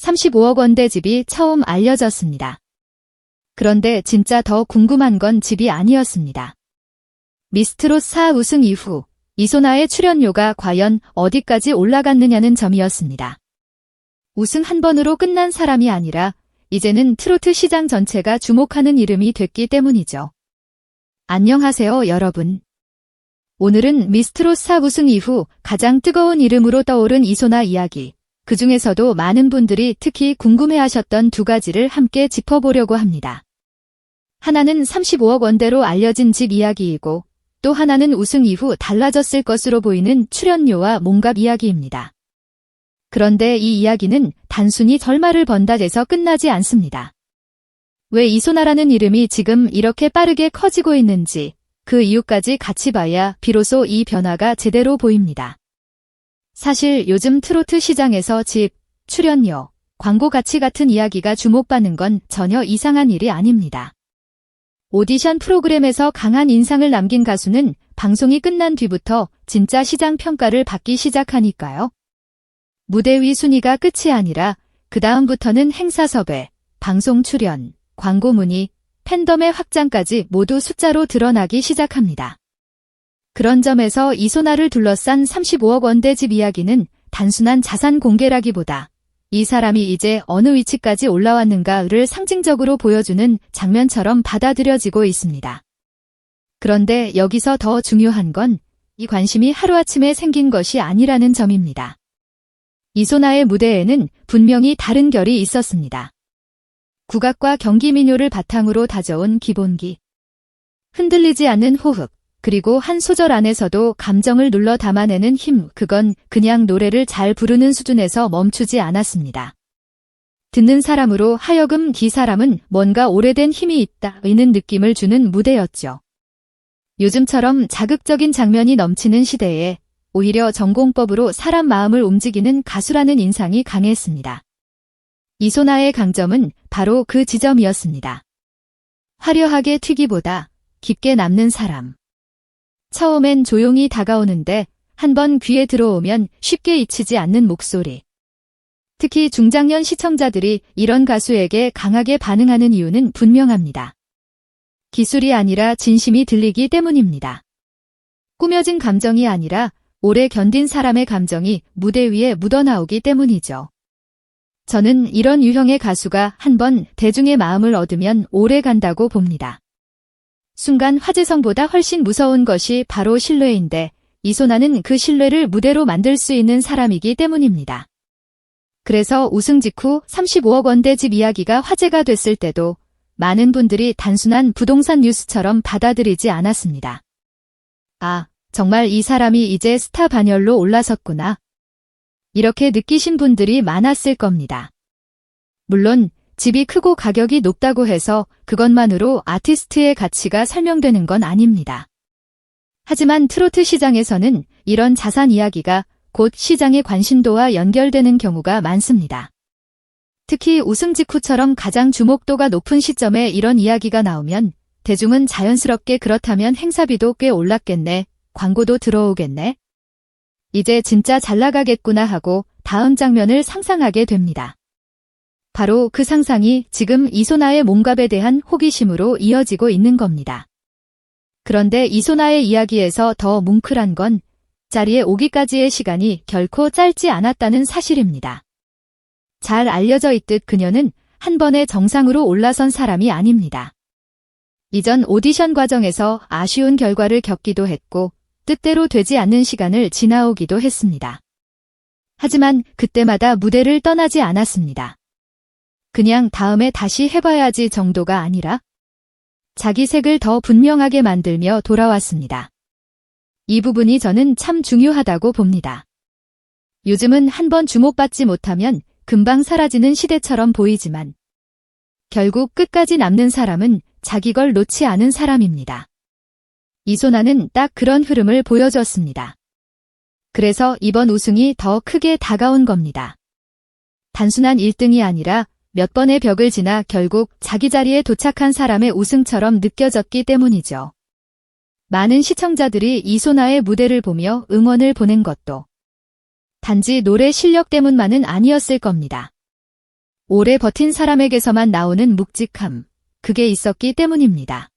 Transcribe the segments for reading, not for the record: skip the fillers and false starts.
35억 원대 집이 처음 알려졌습니다. 그런데 진짜 더 궁금한 건 집이 아니었습니다. 미스트롯 4 우승 이후 이소나의 출연료가 과연 어디까지 올라갔느냐는 점이었습니다. 우승 한 번으로 끝난 사람이 아니라 이제는 트로트 시장 전체가 주목하는 이름이 됐기 때문이죠. 안녕하세요, 여러분. 오늘은 미스트롯 4 우승 이후 가장 뜨거운 이름으로 떠오른 이소나 이야기, 그 중에서도 많은 분들이 특히 궁금해하셨던 두 가지를 함께 짚어보려고 합니다. 하나는 35억 원대로 알려진 집 이야기이고 또 하나는 우승 이후 달라졌을 것으로 보이는 출연료와 몸값 이야기입니다. 그런데 이 이야기는 단순히 절말을 번다돼서 끝나지 않습니다. 왜 이소나라는 이름이 지금 이렇게 빠르게 커지고 있는지 그 이유까지 같이 봐야 비로소 이 변화가 제대로 보입니다. 사실 요즘 트로트 시장에서 집, 출연료, 광고 가치 같은 이야기가 주목받는 건 전혀 이상한 일이 아닙니다. 오디션 프로그램에서 강한 인상을 남긴 가수는 방송이 끝난 뒤부터 진짜 시장 평가를 받기 시작하니까요. 무대 위 순위가 끝이 아니라 그 다음부터는 행사 섭외, 방송 출연, 광고 문의, 팬덤의 확장까지 모두 숫자로 드러나기 시작합니다. 그런 점에서 이소나를 둘러싼 35억 원대 집 이야기는 단순한 자산 공개라기보다 이 사람이 이제 어느 위치까지 올라왔는가를 상징적으로 보여주는 장면처럼 받아들여지고 있습니다. 그런데 여기서 더 중요한 건 이 관심이 하루아침에 생긴 것이 아니라는 점입니다. 이소나의 무대에는 분명히 다른 결이 있었습니다. 국악과 경기민요를 바탕으로 다져온 기본기, 흔들리지 않는 호흡, 그리고 한 소절 안에서도 감정을 눌러 담아내는 힘, 그건 그냥 노래를 잘 부르는 수준에서 멈추지 않았습니다. 듣는 사람으로 하여금 이 사람은 뭔가 오래된 힘이 있다는 느낌을 주는 무대였죠. 요즘처럼 자극적인 장면이 넘치는 시대에 오히려 전공법으로 사람 마음을 움직이는 가수라는 인상이 강했습니다. 이소나의 강점은 바로 그 지점이었습니다. 화려하게 튀기보다 깊게 남는 사람. 처음엔 조용히 다가오는데 한번 귀에 들어오면 쉽게 잊히지 않는 목소리. 특히 중장년 시청자들이 이런 가수에게 강하게 반응하는 이유는 분명합니다. 기술이 아니라 진심이 들리기 때문입니다. 꾸며진 감정이 아니라 오래 견딘 사람의 감정이 무대 위에 묻어나오기 때문이죠. 저는 이런 유형의 가수가 한번 대중의 마음을 얻으면 오래 간다고 봅니다. 순간 화제성보다 훨씬 무서운 것이 바로 신뢰인데 이소나는 그 신뢰를 무대로 만들 수 있는 사람이기 때문입니다. 그래서 우승 직후 35억 원대 집 이야기가 화제가 됐을 때도 많은 분들이 단순한 부동산 뉴스처럼 받아들이지 않았습니다. 아, 정말 이 사람이 이제 스타 반열로 올라섰구나. 이렇게 느끼신 분들이 많았을 겁니다. 물론 집이 크고 가격이 높다고 해서 그것만으로 아티스트의 가치가 설명되는 건 아닙니다. 하지만 트로트 시장에서는 이런 자산 이야기가 곧 시장의 관심도와 연결되는 경우가 많습니다. 특히 우승 직후처럼 가장 주목도가 높은 시점에 이런 이야기가 나오면 대중은 자연스럽게 그렇다면 행사비도 꽤 올랐겠네, 광고도 들어오겠네, 이제 진짜 잘 나가겠구나 하고 다음 장면을 상상하게 됩니다. 바로 그 상상이 지금 이소나의 몸값에 대한 호기심으로 이어지고 있는 겁니다. 그런데 이소나의 이야기에서 더 뭉클한 건 자리에 오기까지의 시간이 결코 짧지 않았다는 사실입니다. 잘 알려져 있듯 그녀는 한 번에 정상으로 올라선 사람이 아닙니다. 이전 오디션 과정에서 아쉬운 결과를 겪기도 했고 뜻대로 되지 않는 시간을 지나오기도 했습니다. 하지만 그때마다 무대를 떠나지 않았습니다. 그냥 다음에 다시 해봐야지 정도가 아니라 자기 색을 더 분명하게 만들며 돌아왔습니다. 이 부분이 저는 참 중요하다고 봅니다. 요즘은 한번 주목받지 못하면 금방 사라지는 시대처럼 보이지만 결국 끝까지 남는 사람은 자기 걸 놓지 않은 사람입니다. 이소나는 딱 그런 흐름을 보여줬습니다. 그래서 이번 우승이 더 크게 다가온 겁니다. 단순한 1등이 아니라 몇 번의 벽을 지나 결국 자기 자리에 도착한 사람의 우승처럼 느껴졌기 때문이죠. 많은 시청자들이 이소나의 무대를 보며 응원을 보낸 것도 단지 노래 실력 때문만은 아니었을 겁니다. 오래 버틴 사람에게서만 나오는 묵직함, 그게 있었기 때문입니다.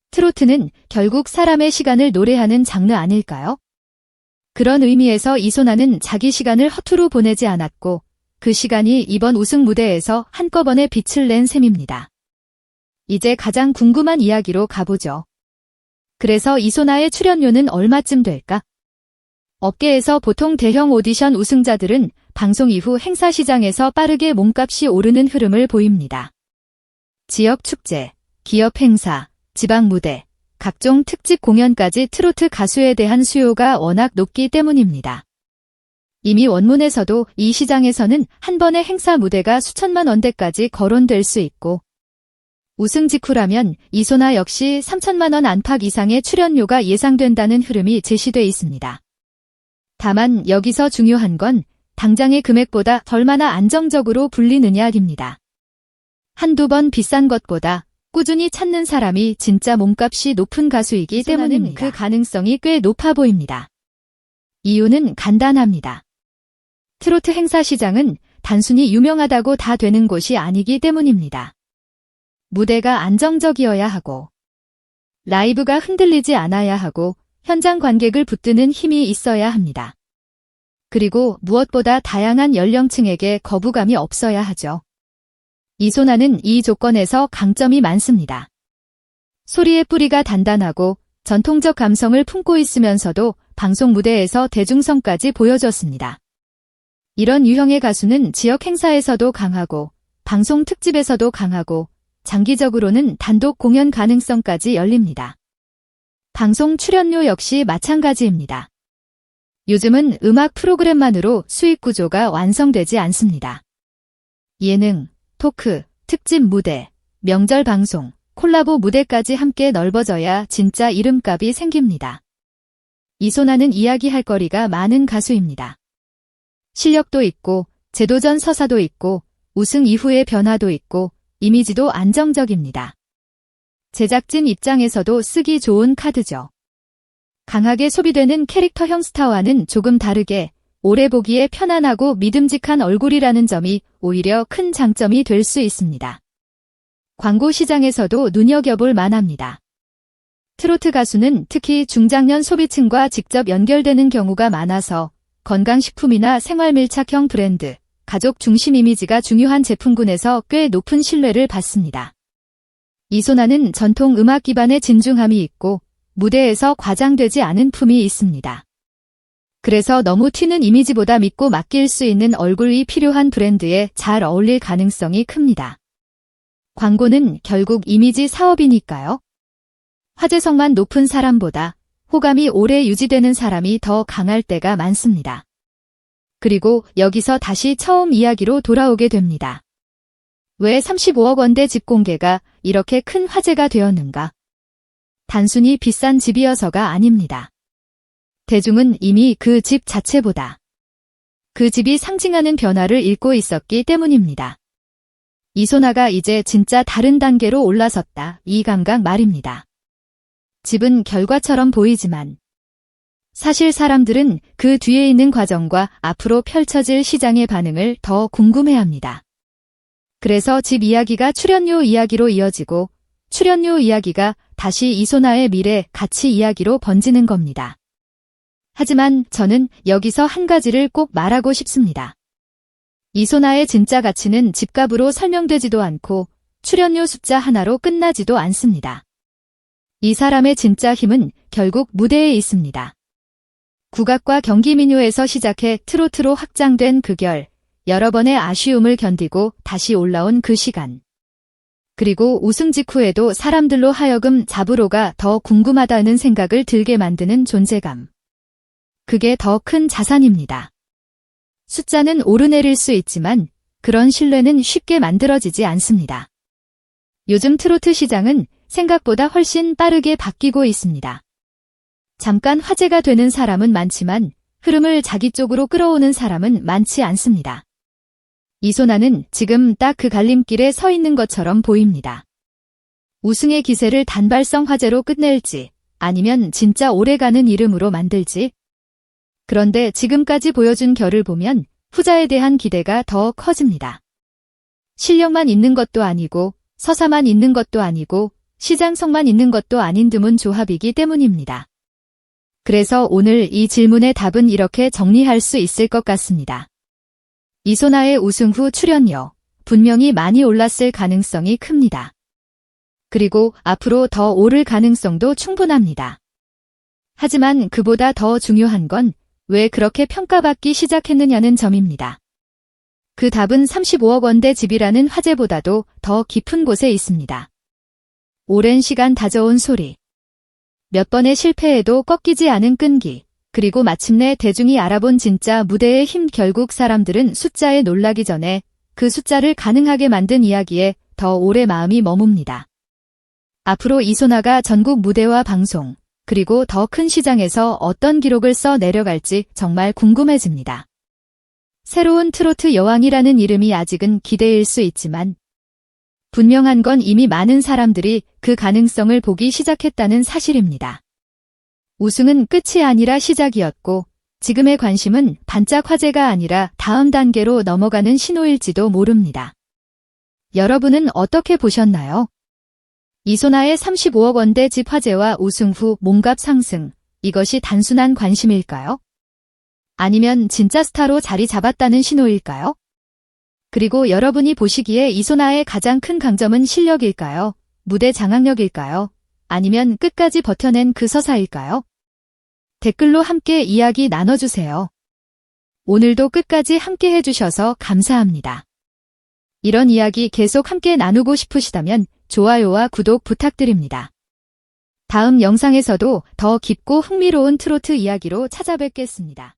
트로트는 결국 사람의 시간을 노래하는 장르 아닐까요? 그런 의미에서 이소나는 자기 시간을 허투루 보내지 않았고 그 시간이 이번 우승 무대에서 한꺼번에 빛을 낸 셈입니다. 이제 가장 궁금한 이야기로 가보죠. 그래서 이소나의 출연료는 얼마쯤 될까? 업계에서 보통 대형 오디션 우승자들은 방송 이후 행사 시장에서 빠르게 몸값이 오르는 흐름을 보입니다. 지역 축제, 기업 행사, 지방 무대, 각종 특집 공연까지 트로트 가수에 대한 수요가 워낙 높기 때문입니다. 이미 원문에서도 이 시장에서는 한 번의 행사 무대가 수천만 원대까지 거론될 수 있고 우승 직후라면 이소나 역시 3천만 원 안팎 이상의 출연료가 예상된다는 흐름이 제시돼 있습니다. 다만 여기서 중요한 건 당장의 금액보다 얼마나 안정적으로 불리느냐입니다. 한두 번 비싼 것보다 꾸준히 찾는 사람이 진짜 몸값이 높은 가수이기 때문입니다. 그 가능성이 꽤 높아 보입니다. 이유는 간단합니다. 트로트 행사 시장은 단순히 유명하다고 다 되는 곳이 아니기 때문입니다. 무대가 안정적이어야 하고 라이브가 흔들리지 않아야 하고 현장 관객을 붙드는 힘이 있어야 합니다. 그리고 무엇보다 다양한 연령층에게 거부감이 없어야 하죠. 이소나는 이 조건에서 강점이 많습니다. 소리의 뿌리가 단단하고 전통적 감성을 품고 있으면서도 방송 무대에서 대중성까지 보여줬습니다. 이런 유형의 가수는 지역 행사에서도 강하고 방송 특집에서도 강하고 장기적으로는 단독 공연 가능성까지 열립니다. 방송 출연료 역시 마찬가지입니다. 요즘은 음악 프로그램만으로 수익 구조가 완성되지 않습니다. 예능, 토크, 특집 무대, 명절 방송, 콜라보 무대까지 함께 넓어져야 진짜 이름값이 생깁니다. 이소나는 이야기할 거리가 많은 가수입니다. 실력도 있고 재도전 서사도 있고 우승 이후의 변화도 있고 이미지도 안정적입니다. 제작진 입장에서도 쓰기 좋은 카드죠. 강하게 소비되는 캐릭터형 스타와는 조금 다르게 오래 보기에 편안하고 믿음직한 얼굴이라는 점이 오히려 큰 장점이 될 수 있습니다. 광고 시장에서도 눈여겨볼 만합니다. 트로트 가수는 특히 중장년 소비층과 직접 연결되는 경우가 많아서 건강식품이나 생활밀착형 브랜드, 가족 중심 이미지가 중요한 제품군에서 꽤 높은 신뢰를 받습니다. 이소나는 전통 음악 기반의 진중함이 있고 무대에서 과장되지 않은 품이 있습니다. 그래서 너무 튀는 이미지보다 믿고 맡길 수 있는 얼굴이 필요한 브랜드에 잘 어울릴 가능성이 큽니다. 광고는 결국 이미지 사업이니까요. 화제성만 높은 사람보다 호감이 오래 유지되는 사람이 더 강할 때가 많습니다. 그리고 여기서 다시 처음 이야기로 돌아오게 됩니다. 왜 35억 원대 집 공개가 이렇게 큰 화제가 되었는가? 단순히 비싼 집이어서가 아닙니다. 대중은 이미 그 집 자체보다 그 집이 상징하는 변화를 읽고 있었기 때문입니다. 이소나가 이제 진짜 다른 단계로 올라섰다. 이 감각 말입니다. 집은 결과처럼 보이지만 사실 사람들은 그 뒤에 있는 과정과 앞으로 펼쳐질 시장의 반응을 더 궁금해합니다. 그래서 집 이야기가 출연료 이야기로 이어지고 출연료 이야기가 다시 이소나의 미래 가치 이야기로 번지는 겁니다. 하지만 저는 여기서 한 가지를 꼭 말하고 싶습니다. 이소나의 진짜 가치는 집값으로 설명되지도 않고 출연료 숫자 하나로 끝나지도 않습니다. 이 사람의 진짜 힘은 결국 무대에 있습니다. 국악과 경기민요에서 시작해 트로트로 확장된 그 결, 여러 번의 아쉬움을 견디고 다시 올라온 그 시간. 그리고 우승 직후에도 사람들로 하여금 잡으로가 더 궁금하다는 생각을 들게 만드는 존재감. 그게 더 큰 자산입니다. 숫자는 오르내릴 수 있지만 그런 신뢰는 쉽게 만들어지지 않습니다. 요즘 트로트 시장은 생각보다 훨씬 빠르게 바뀌고 있습니다. 잠깐 화제가 되는 사람은 많지만 흐름을 자기 쪽으로 끌어오는 사람은 많지 않습니다. 이소나는 지금 딱 그 갈림길에 서 있는 것처럼 보입니다. 우승의 기세를 단발성 화제로 끝낼지 아니면 진짜 오래가는 이름으로 만들지. 그런데 지금까지 보여준 결을 보면 후자에 대한 기대가 더 커집니다. 실력만 있는 것도 아니고 서사만 있는 것도 아니고 시장성만 있는 것도 아닌 드문 조합이기 때문입니다. 그래서 오늘 이 질문의 답은 이렇게 정리할 수 있을 것 같습니다. 이소나의 우승 후 출연료, 분명히 많이 올랐을 가능성이 큽니다. 그리고 앞으로 더 오를 가능성도 충분합니다. 하지만 그보다 더 중요한 건 왜 그렇게 평가받기 시작했느냐는 점입니다. 그 답은 35억 원대 집이라는 화제보다도 더 깊은 곳에 있습니다. 오랜 시간 다져온 소리, 몇 번의 실패에도 꺾이지 않은 끈기, 그리고 마침내 대중이 알아본 진짜 무대의 힘. 결국 사람들은 숫자에 놀라기 전에 그 숫자를 가능하게 만든 이야기에 더 오래 마음이 머뭅니다. 앞으로 이소나가 전국 무대와 방송, 그리고 더 큰 시장에서 어떤 기록을 써 내려갈지 정말 궁금해집니다. 새로운 트로트 여왕이라는 이름이 아직은 기대일 수 있지만 분명한 건 이미 많은 사람들이 그 가능성을 보기 시작했다는 사실입니다. 우승은 끝이 아니라 시작이었고 지금의 관심은 반짝 화제가 아니라 다음 단계로 넘어가는 신호일지도 모릅니다. 여러분은 어떻게 보셨나요? 이소나의 35억 원대 집 화제와 우승 후 몸값 상승, 이것이 단순한 관심일까요? 아니면 진짜 스타로 자리 잡았다는 신호일까요? 그리고 여러분이 보시기에 이소나의 가장 큰 강점은 실력일까요? 무대 장악력일까요? 아니면 끝까지 버텨낸 그 서사일까요? 댓글로 함께 이야기 나눠주세요. 오늘도 끝까지 함께 해주셔서 감사합니다. 이런 이야기 계속 함께 나누고 싶으시다면 좋아요와 구독 부탁드립니다. 다음 영상에서도 더 깊고 흥미로운 트로트 이야기로 찾아뵙겠습니다.